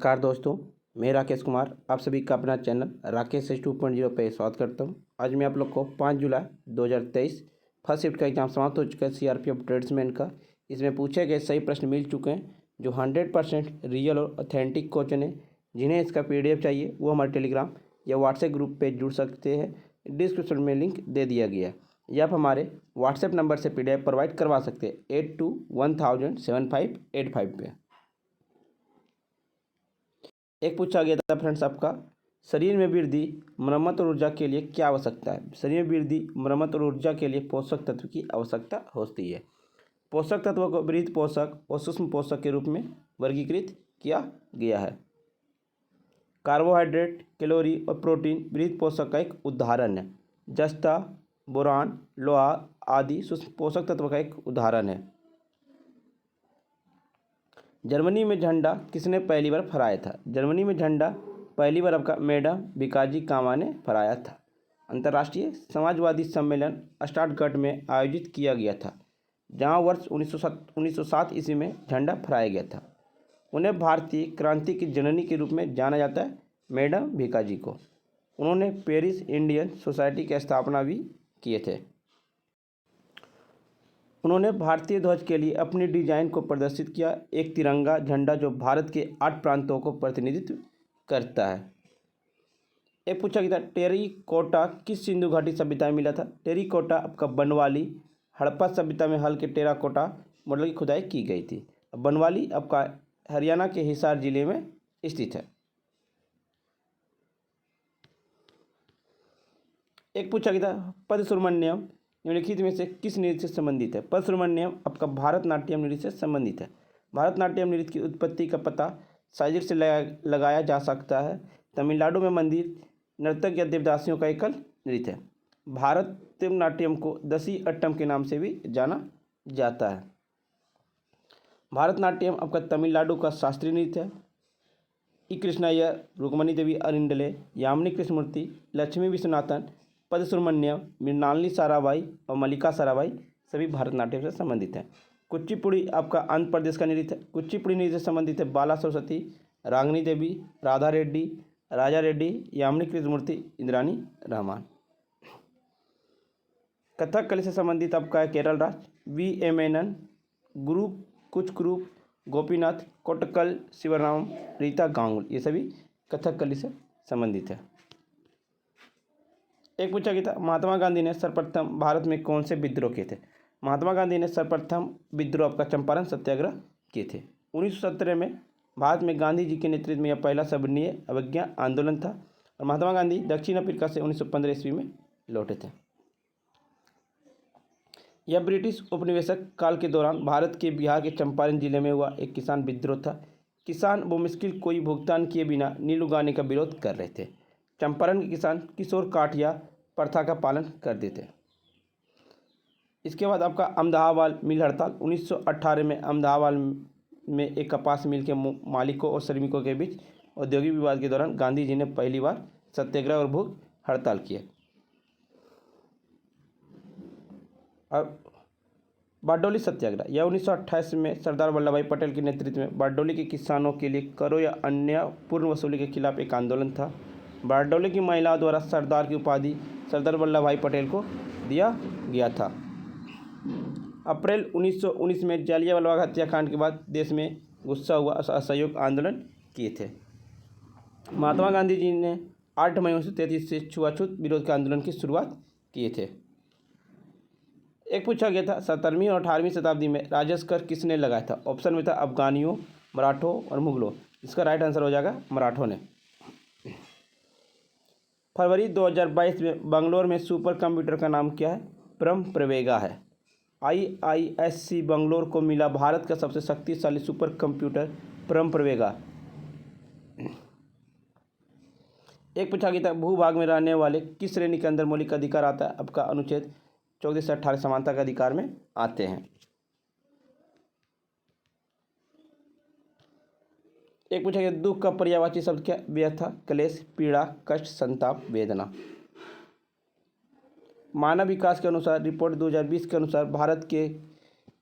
नमस्कार दोस्तों, मैं राकेश कुमार आप सभी का अपना चैनल राकेश 2.0 पे स्वागत करता हूं। आज मैं आप लोग को 5 जुलाई 2023 फर्स्ट शिफ्ट का एग्जाम समाप्त हो चुका है सीआरपीएफ ट्रेड्समैन का। इसमें पूछे गए सही प्रश्न मिल चुके हैं जो 100% रियल और ऑथेंटिक क्वेश्चन है। जिन्हें इसका PDF चाहिए वो हमारे टेलीग्राम या व्हाट्सएप ग्रुप पर जुड़ सकते हैं। डिस्क्रिप्शन में लिंक दे दिया गया है या आप हमारे व्हाट्सएप नंबर से PDF प्रोवाइड करवा सकते हैं 82107585 पे। एक पूछा गया था फ्रेंड्स आपका, शरीर में वृद्धि मरम्मत और ऊर्जा के लिए क्या आवश्यकता है। शरीर में वृद्धि मरम्मत और ऊर्जा के लिए पोषक तत्व की आवश्यकता होती है। पोषक तत्वों को वृहद पोषक और सूक्ष्म पोषक के रूप में वर्गीकृत किया गया है। कार्बोहाइड्रेट, कैलोरी और प्रोटीन वृहद पोषक का एक उदाहरण है। जस्ता, बोरान, लोहा आदि सूक्ष्म पोषक तत्व का एक उदाहरण है। जर्मनी में झंडा किसने पहली बार फहराया था। जर्मनी में झंडा पहली बार आपका मैडम भिकाजी कामा ने फहराया था। अंतर्राष्ट्रीय समाजवादी सम्मेलन स्टटगार्ट में आयोजित किया गया था, जहां वर्ष 1907 ईस्वी में झंडा फहराया गया था। उन्हें भारतीय क्रांति की जननी के रूप में जाना जाता है, मैडम भिकाजी को। उन्होंने पेरिस इंडियन सोसाइटी की स्थापना भी किए थे। उन्होंने भारतीय ध्वज के लिए अपनी डिजाइन को प्रदर्शित किया, एक तिरंगा झंडा जो भारत के 8 प्रांतों को प्रतिनिधित्व करता है। एक पूछा गया था, टेराकोटा किस सिंधु घाटी सभ्यता में मिला था। टेराकोटा आपका बनवाली हड़प्पा सभ्यता में हल के टेराकोटा मॉडल की खुदाई की गई थी। बनवाली आपका हरियाणा के हिसार जिले में स्थित है। एक पूछा गया था, पद सुब्रमण्यम निम्नलिखित में से किस नृत्य से संबंधित है। पद सुब्रमण्यम आपका भारतनाट्यम नृत्य से संबंधित है। भारतनाट्यम नृत्य की उत्पत्ति का पता साजिश से लगाया जा सकता है। तमिलनाडु में मंदिर नर्तक या देवदासियों का एकल नृत्य है। भारतनाट्यम को दसी अट्टम के नाम से भी जाना जाता है। भारतनाट्यम आपका तमिलनाडु का शास्त्रीय नृत्य है। ई कृष्णय्यर, रुक्मणी देवी अरिंडले, यामिनी कृष्णमूर्ति, लक्ष्मी विश्वनाथन, पद सुब्रमण्यम, मृणालिनी साराभाई और मल्लिका साराभाई सभी भारतनाट्यम से संबंधित हैं। कुचिपुड़ी आपका आंध्र प्रदेश का नृत्य है। कुचिपुड़ी नृत्य से संबंधित है बाला सरस्वती, रागिनी देवी, राधा रेड्डी, राजा रेड्डी, यामिनी कृष्णमूर्ति, इंद्रानी रहमान। कथकली से संबंधित आपका है केरल राज्य, V.A. मेनन, गुरु कुचकुरूप, गोपीनाथ कोटकल, शिवराम, रीता गांगुल, ये सभी कथकली से संबंधित है। एक पूछा गया था, महात्मा गांधी ने सर्वप्रथम भारत में कौन से विद्रोह किए थे। महात्मा गांधी ने सर्वप्रथम विद्रोह आपका चंपारण सत्याग्रह किए थे। 1917 में भारत में गांधी जी के नेतृत्व में यह पहला सवर्णीय अवज्ञा आंदोलन था और महात्मा गांधी दक्षिण अफ्रीका से 1915 ईस्वी में लौटे थे। यह ब्रिटिश उपनिवेशक काल के दौरान भारत के बिहार के चंपारण जिले में हुआ एक किसान विद्रोह था। किसान मुश्किल कोई भुगतान किए बिना नील उगाने का विरोध कर रहे थे। चंपारण के किसान किशोर काठिया प्रथा का पालन करते थे। इसके बाद आपका अहमदाबाद मिल हड़ताल 1918 में अहमदाबाद में एक कपास मिल के मालिकों और श्रमिकों के बीच औद्योगिक विवाद के दौरान गांधी जी ने पहली बार सत्याग्रह और भूख हड़ताल किया। और बारडोली सत्याग्रह यह 1928 में सरदार वल्लभ भाई पटेल के नेतृत्व में बारडोली के किसानों के लिए करों या अन्य पूर्ण वसूली के खिलाफ एक आंदोलन था। बारडोली की महिलाओं द्वारा सरदार की उपाधि सरदार वल्लभ भाई पटेल को दिया गया था। अप्रैल 1919 में जालियांवाला बाग हत्याकांड के बाद देश में गुस्सा हुआ, असहयोग आंदोलन किए थे। महात्मा गांधी जी ने 8 मई 1933 से छुआछूत विरोध के आंदोलन की शुरुआत किए थे। एक पूछा गया था, 17वीं और 18वीं शताब्दी में राजस्व कर किसने लगाया था। ऑप्शन में था अफगानियों, मराठों और मुगलों। इसका राइट आंसर हो जाएगा मराठों ने। फरवरी 2022 में बंगलोर में सुपर कंप्यूटर का नाम क्या है। परम प्रवेगा है। IISc बंगलोर को मिला भारत का सबसे शक्तिशाली सुपर कंप्यूटर परम प्रवेगा। एक पूछा गया था, भूभाग में रहने वाले किस श्रेणी के अंदर मौलिक अधिकार आता है। आपका अनुच्छेद 34 से 18 समानता के अधिकार में आते हैं। एक पूछा गया, दुख का पर्यायवाची शब्द क्या। व्यथा, क्लेश, पीड़ा, कष्ट, संताप, वेदना। मानव विकास के अनुसार रिपोर्ट 2020 के अनुसार भारत के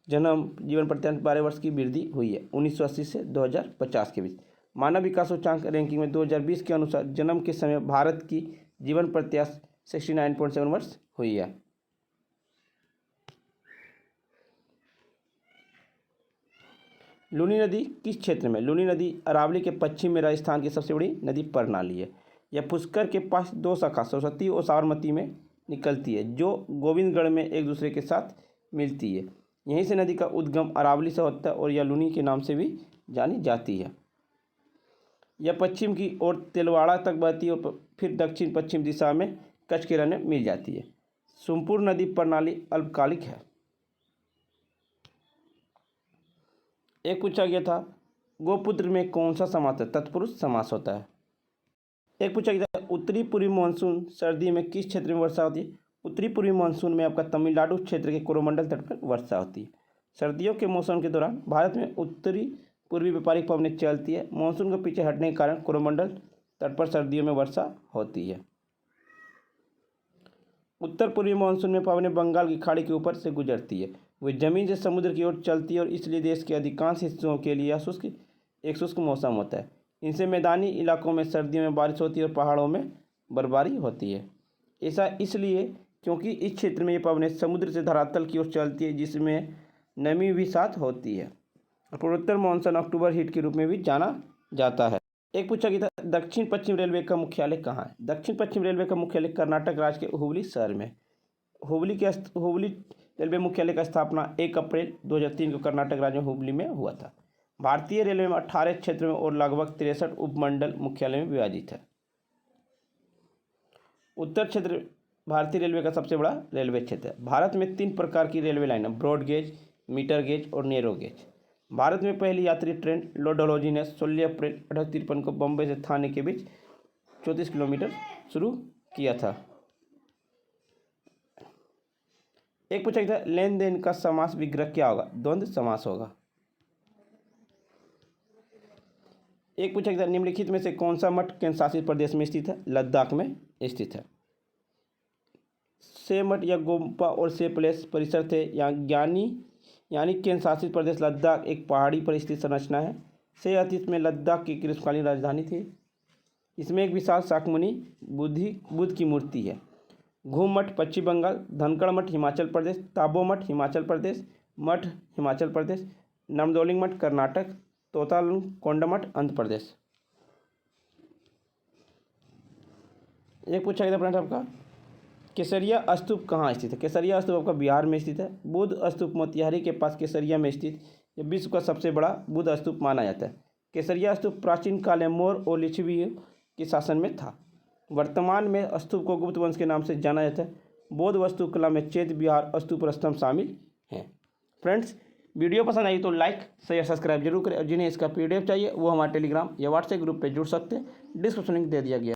जन्म जीवन प्रत्यान 12 वर्ष की वृद्धि हुई है 1980 से 2050 के बीच। मानव विकास सूचकांक रैंकिंग में 2020 के अनुसार जन्म के समय भारत की जीवन प्रत्याशा 69.7 वर्ष हुई है। लूनी नदी किस क्षेत्र में? लूनी नदी अरावली के पश्चिम में राजस्थान की सबसे बड़ी नदी प्रणाली है। यह पुष्कर के पास दो शाखा सरस्वती और साबरमती में निकलती है, जो गोविंदगढ़ में एक दूसरे के साथ मिलती है। यहीं से नदी का उद्गम अरावली से होता है और यह लूनी के नाम से भी जानी जाती है। यह पश्चिम की ओर तिलवाड़ा तक बहती है और फिर दक्षिण पश्चिम दिशा में कच्छ के रण में मिल जाती है। सोमपुर नदी प्रणाली अल्पकालिक है। एक पूछा गया था, गोपुत्र में कौन सा समास है? तत्पुरुष समास होता है। एक पूछा गया था, उत्तरी पूर्वी मानसून सर्दी में किस क्षेत्र में वर्षा होती है? उत्तरी पूर्वी मानसून में आपका तमिलनाडु क्षेत्र के कोरोमंडल तट पर वर्षा होती है। सर्दियों के मौसम के दौरान भारत में उत्तरी पूर्वी व्यापारिक पवनें चलती है। मानसून के पीछे हटने के कारण कोरोमंडल तट पर सर्दियों में वर्षा होती है। उत्तर पूर्वी मानसून में पवनें बंगाल की खाड़ी के ऊपर से गुजरती है। वे जमीन से समुद्र की ओर चलती है और इसलिए देश के अधिकांश हिस्सों के लिए एक शुष्क मौसम होता है। इनसे मैदानी इलाकों में सर्दियों में बारिश होती है और पहाड़ों में बर्फबारी होती है। ऐसा इसलिए क्योंकि इस क्षेत्र में ये पवनें समुद्र से धरातल की ओर चलती है, जिसमें नमी भी साथ होती है। पूर्वोत्तर मानसून अक्टूबर हीट के रूप में भी जाना जाता है। एक पूछा गया था, दक्षिण पश्चिम रेलवे का मुख्यालय कहाँ है? दक्षिण पश्चिम रेलवे का मुख्यालय कर्नाटक राज्य के हुबली शहर में। हुबली रेलवे मुख्यालय का स्थापना 1 अप्रैल 2003 को कर्नाटक राज्य में हुबली में हुआ था। भारतीय रेलवे में 18 क्षेत्रों में और लगभग 63 उपमंडल मुख्यालय में विभाजित है। उत्तर क्षेत्र भारतीय रेलवे का सबसे बड़ा रेलवे क्षेत्र है। भारत में 3 प्रकार की रेलवे लाइन है, ब्रॉड गेज, मीटर गेज और नैरो गेज। भारत में पहली यात्री ट्रेन लॉर्ड डलहौजी ने 16 अप्रैल 1853 को बम्बई से थाने के बीच 34 किलोमीटर शुरू किया था। एक पूछा गया था, लेन देन का समास विग्रह क्या होगा? द्वंद्व समास होगा। एक पूछा गया था, निम्नलिखित में से कौन सा मठ केंद्र शासित प्रदेश में स्थित है? लद्दाख में स्थित है। से मठ या गोम्पा और से प्लेस परिसर थे यानी केंद्र शासित प्रदेश लद्दाख एक पहाड़ी पर स्थित संरचना है। से अतीत में लद्दाख की ग्रीष्मकालीन राजधानी थी। इसमें एक विशाल शाक्यमुनि बुद्ध की मूर्ति है। घूम मठ पश्चिम बंगाल, धनकड़ मठ हिमाचल प्रदेश, ताबो मठ हिमाचल प्रदेश, मठ हिमाचल प्रदेश, नमदोलिंग मठ कर्नाटक, तोतालकोंडा मठ आंध्र प्रदेश। एक पूछा गया था फ्रेंड्स आपका, केसरिया स्तूप कहाँ स्थित है? केसरिया स्तूप आपका बिहार में स्थित है। बुद्ध स्तूप मोतिहारी के पास केसरिया में स्थित यह विश्व का सबसे बड़ा बुद्ध स्तूप माना जाता है। केसरिया स्तूप प्राचीन काल में मौर्य और लिच्छवियों के शासन में था। वर्तमान में स्तूप को गुप्त वंश के नाम से जाना जाता है। बौद्ध वास्तुकला में चैत्य विहार स्तूप और स्तंभ शामिल हैं। फ्रेंड्स, वीडियो पसंद आई तो लाइक शेयर सब्सक्राइब जरूर करें और जिन्हें इसका PDF चाहिए वो हमारे टेलीग्राम या व्हाट्सएप ग्रुप पर जुड़ सकते हैं। डिस्क्रिप्शन लिंक दे दिया गया।